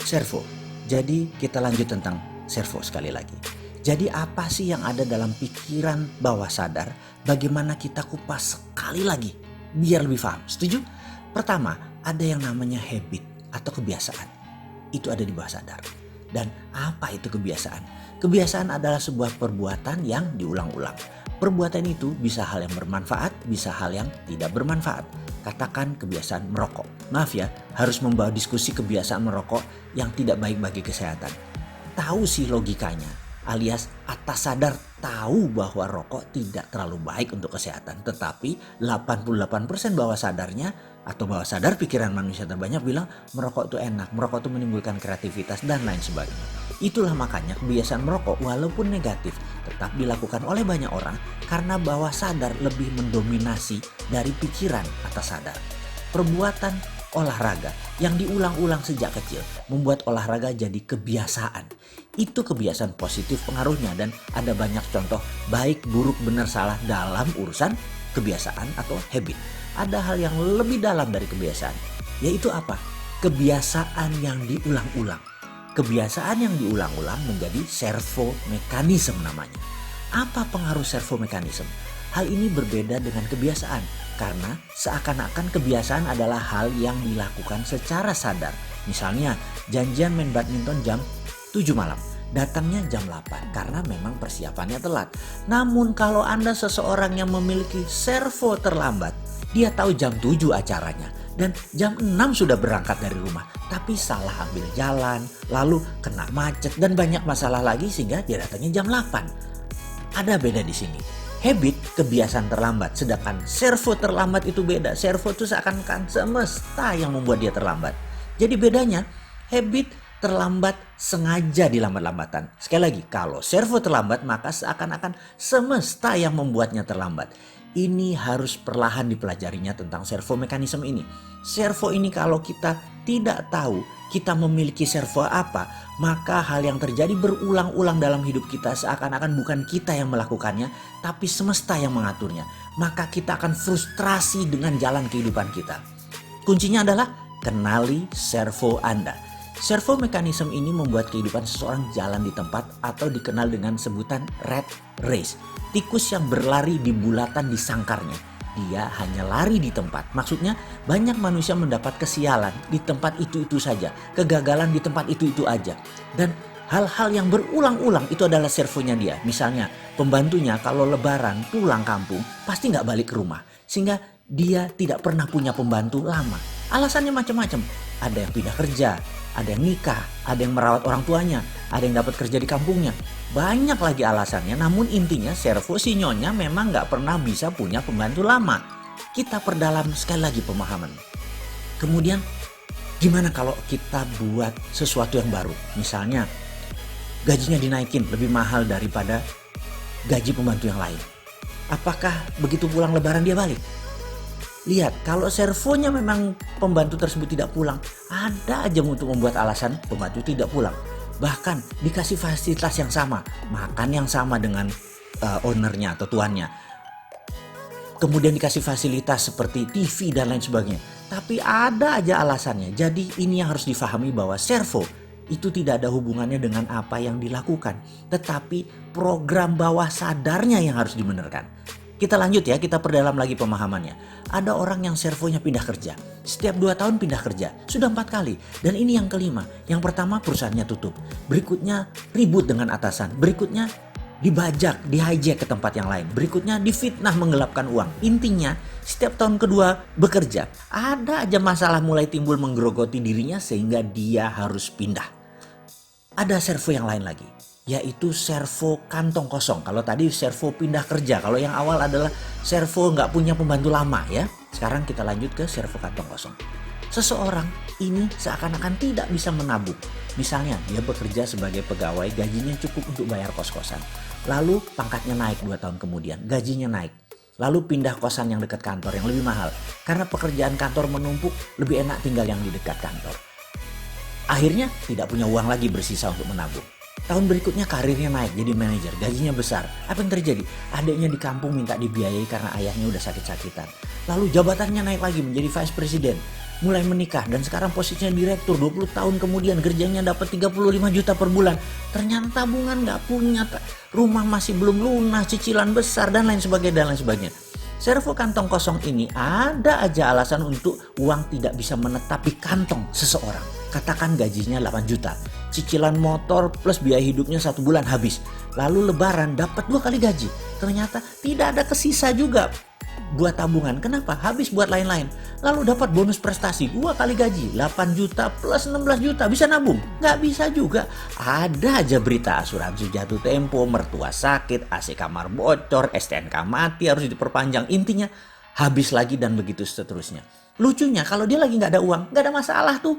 Servo. Jadi kita lanjut tentang servo sekali lagi. Jadi apa sih yang ada dalam pikiran bawah sadar? Bagaimana kita kupas sekali lagi biar lebih paham. Setuju? Pertama, ada yang namanya habit atau kebiasaan. Itu ada di bawah sadar. Dan apa itu kebiasaan? Kebiasaan adalah sebuah perbuatan yang diulang-ulang. Perbuatan itu bisa hal yang bermanfaat, bisa hal yang tidak bermanfaat. Katakan kebiasaan merokok. Maaf ya, harus membawa diskusi kebiasaan merokok yang tidak baik bagi kesehatan. Tahu sih logikanya, alias atas sadar tahu bahwa rokok tidak terlalu baik untuk kesehatan. Tetapi 88% bawah sadarnya atau bawah sadar pikiran manusia terbanyak bilang merokok itu enak, merokok itu menimbulkan kreativitas dan lain sebagainya. Itulah makanya kebiasaan merokok walaupun negatif tetap dilakukan oleh banyak orang karena bawah sadar lebih mendominasi dari pikiran atas sadar. Perbuatan olahraga yang diulang-ulang sejak kecil membuat olahraga jadi kebiasaan. Itu kebiasaan positif pengaruhnya dan ada banyak contoh baik, buruk, benar, salah dalam urusan kebiasaan atau habit. Ada hal yang lebih dalam dari kebiasaan, yaitu apa? Kebiasaan yang diulang-ulang. Kebiasaan yang diulang-ulang menjadi servo mekanisme namanya. Apa pengaruh servo mekanisme? Hal ini berbeda dengan kebiasaan karena seakan-akan kebiasaan adalah hal yang dilakukan secara sadar. Misalnya janjian main badminton jam 7 malam. Datangnya jam 8 karena memang persiapannya telat. Namun kalau Anda seseorang yang memiliki servo terlambat, dia tahu jam 7 acaranya dan jam 6 sudah berangkat dari rumah. Tapi salah ambil jalan, lalu kena macet dan banyak masalah lagi sehingga dia datangnya jam 8. Ada beda di sini. Habit kebiasaan terlambat, sedangkan servo terlambat itu beda. Servo itu seakan-akan semesta yang membuat dia terlambat. Jadi bedanya habit terlambat sengaja dilambat-lambatan. Sekali lagi, kalau servo terlambat maka seakan-akan semesta yang membuatnya terlambat. Ini harus perlahan dipelajarinya tentang servo mekanisme ini. Servo ini kalau kita tidak tahu kita memiliki servo apa, maka hal yang terjadi berulang-ulang dalam hidup kita seakan-akan bukan kita yang melakukannya, tapi semesta yang mengaturnya. Maka kita akan frustrasi dengan jalan kehidupan kita. Kuncinya adalah kenali servo Anda. Servo mekanisme ini membuat kehidupan seseorang jalan di tempat atau dikenal dengan sebutan rat race. Tikus yang berlari di bulatan di sangkarnya. Dia hanya lari di tempat. Maksudnya banyak manusia mendapat kesialan di tempat itu-itu saja. Kegagalan di tempat itu-itu aja. Dan hal-hal yang berulang-ulang itu adalah servonya dia. Misalnya pembantunya kalau lebaran pulang kampung pasti gak balik ke rumah. Sehingga dia tidak pernah punya pembantu lama. Alasannya macam-macam. Ada yang pindah kerja, ada yang nikah, ada yang merawat orang tuanya, ada yang dapat kerja di kampungnya. Banyak lagi alasannya, namun intinya servo si nyonya memang gak pernah bisa punya pembantu lama. Kita perdalam sekali lagi pemahaman. Kemudian gimana kalau kita buat sesuatu yang baru? Misalnya gajinya dinaikin lebih mahal daripada gaji pembantu yang lain. Apakah begitu pulang lebaran dia balik? Lihat, kalau servonya memang pembantu tersebut tidak pulang, ada aja untuk membuat alasan pembantu tidak pulang. Bahkan dikasih fasilitas yang sama, makan yang sama dengan ownernya atau tuannya. Kemudian dikasih fasilitas seperti TV dan lain sebagainya. Tapi ada aja alasannya. Jadi ini yang harus difahami bahwa servo itu tidak ada hubungannya dengan apa yang dilakukan. Tetapi program bawah sadarnya yang harus dibenarkan. Kita lanjut ya, kita perdalam lagi pemahamannya. Ada orang yang servonya pindah kerja. Setiap 2 tahun pindah kerja. Sudah 4 kali. Dan ini yang kelima. Yang pertama perusahaannya tutup. Berikutnya ribut dengan atasan. Berikutnya dibajak, di-hijack ke tempat yang lain. Berikutnya difitnah menggelapkan uang. Intinya setiap tahun kedua bekerja. Ada aja masalah mulai timbul menggerogoti dirinya sehingga dia harus pindah. Ada servo yang lain lagi. Yaitu servo kantong kosong. Kalau tadi servo pindah kerja. Kalau yang awal adalah servo nggak punya pembantu lama ya. Sekarang kita lanjut ke servo kantong kosong. Seseorang ini seakan-akan tidak bisa menabung. Misalnya dia bekerja sebagai pegawai, gajinya cukup untuk bayar kos-kosan. Lalu pangkatnya naik 2 tahun kemudian, gajinya naik. Lalu pindah kosan yang dekat kantor yang lebih mahal. Karena pekerjaan kantor menumpuk, lebih enak tinggal yang di dekat kantor. Akhirnya tidak punya uang lagi bersisa untuk menabung. Tahun berikutnya karirnya naik jadi manajer, gajinya besar. Apa yang terjadi? Adiknya di kampung minta dibiayai karena ayahnya udah sakit-sakitan. Lalu jabatannya naik lagi menjadi vice president. mulai menikah dan sekarang posisinya direktur, 20 tahun kemudian kerjanya dapat 35 juta per bulan. Ternyata tabungan nggak punya, rumah masih belum lunas, cicilan besar dan lain sebagainya. Servo kantong kosong ini ada aja alasan untuk uang tidak bisa menetap di kantong seseorang. Katakan gajinya 8 juta, cicilan motor plus biaya hidupnya 1 bulan habis. Lalu lebaran dapat 2 kali gaji. Ternyata tidak ada kesisa juga buat tabungan. Kenapa? Habis buat lain-lain. Lalu dapat bonus prestasi 2 kali gaji, 8 juta plus 16 juta. Bisa nabung? Nggak bisa juga. Ada aja berita asuransi jatuh tempo, mertua sakit, AC kamar bocor, STNK mati harus diperpanjang. Intinya habis lagi dan begitu seterusnya. Lucunya kalau dia lagi nggak ada uang, nggak ada masalah tuh.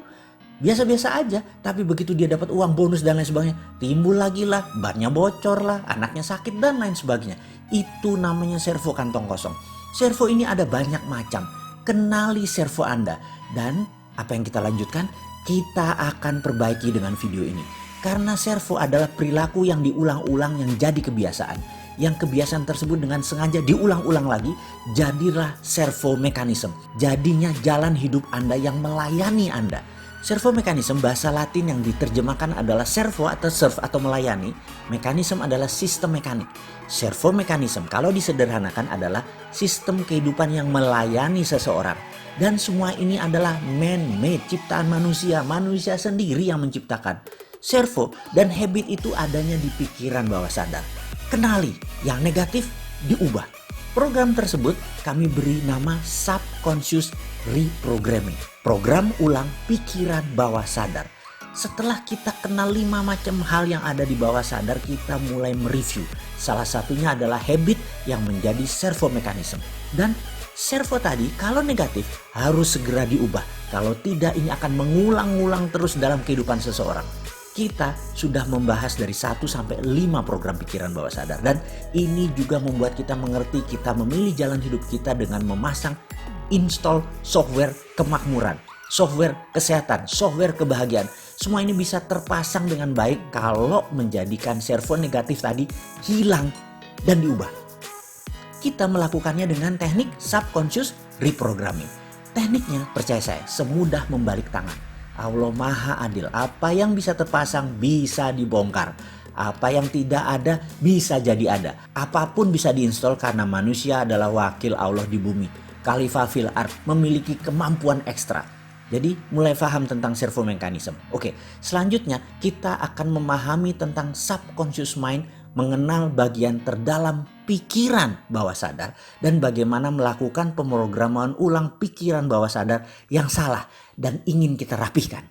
Biasa-biasa aja, tapi begitu dia dapat uang bonus dan lain sebagainya, timbul lagi lah, bannya bocor lah, anaknya sakit dan lain sebagainya. Itu namanya servo kantong kosong. Servo ini ada banyak macam. Kenali servo Anda. Dan apa yang kita lanjutkan? Kita akan perbaiki dengan video ini. Karena servo adalah perilaku yang diulang-ulang yang jadi kebiasaan. Yang kebiasaan tersebut dengan sengaja diulang-ulang lagi, jadilah servo mekanisme. Jadinya jalan hidup Anda yang melayani Anda. Servo mekanisme bahasa Latin yang diterjemahkan adalah servo atau serve atau melayani. Mekanisme adalah sistem mekanik. Servo mekanisme kalau disederhanakan adalah sistem kehidupan yang melayani seseorang. Dan semua ini adalah man-made, ciptaan manusia. Manusia sendiri yang menciptakan. Servo dan habit itu adanya di pikiran bawah sadar. Kenali, yang negatif diubah. Program tersebut kami beri nama subconscious reprogramming. Program ulang pikiran bawah sadar. Setelah kita kenal 5 macam hal yang ada di bawah sadar, kita mulai mereview. Salah satunya adalah habit yang menjadi servo mekanisme. Dan servo tadi kalau negatif harus segera diubah. Kalau tidak ini akan mengulang-ulang terus dalam kehidupan seseorang. Kita sudah membahas dari 1 sampai 5 program pikiran bawah sadar. Dan ini juga membuat kita mengerti kita memilih jalan hidup kita dengan memasang install software kemakmuran, software kesehatan, software kebahagiaan. Semua ini bisa terpasang dengan baik kalau menjadikan servo negatif tadi hilang dan diubah. Kita melakukannya dengan teknik subconscious reprogramming. Tekniknya percaya saya semudah membalik tangan. Allah Maha Adil. Apa yang bisa terpasang bisa dibongkar. Apa yang tidak ada bisa jadi ada. Apapun bisa diinstal karena manusia adalah wakil Allah di bumi. Khalifah fil ard, memiliki kemampuan ekstra. Jadi mulai paham tentang servo mekanisme. Oke, selanjutnya kita akan memahami tentang subconscious mind, mengenal bagian terdalam pikiran bawah sadar dan bagaimana melakukan pemrograman ulang pikiran bawah sadar yang salah dan ingin kita rapihkan.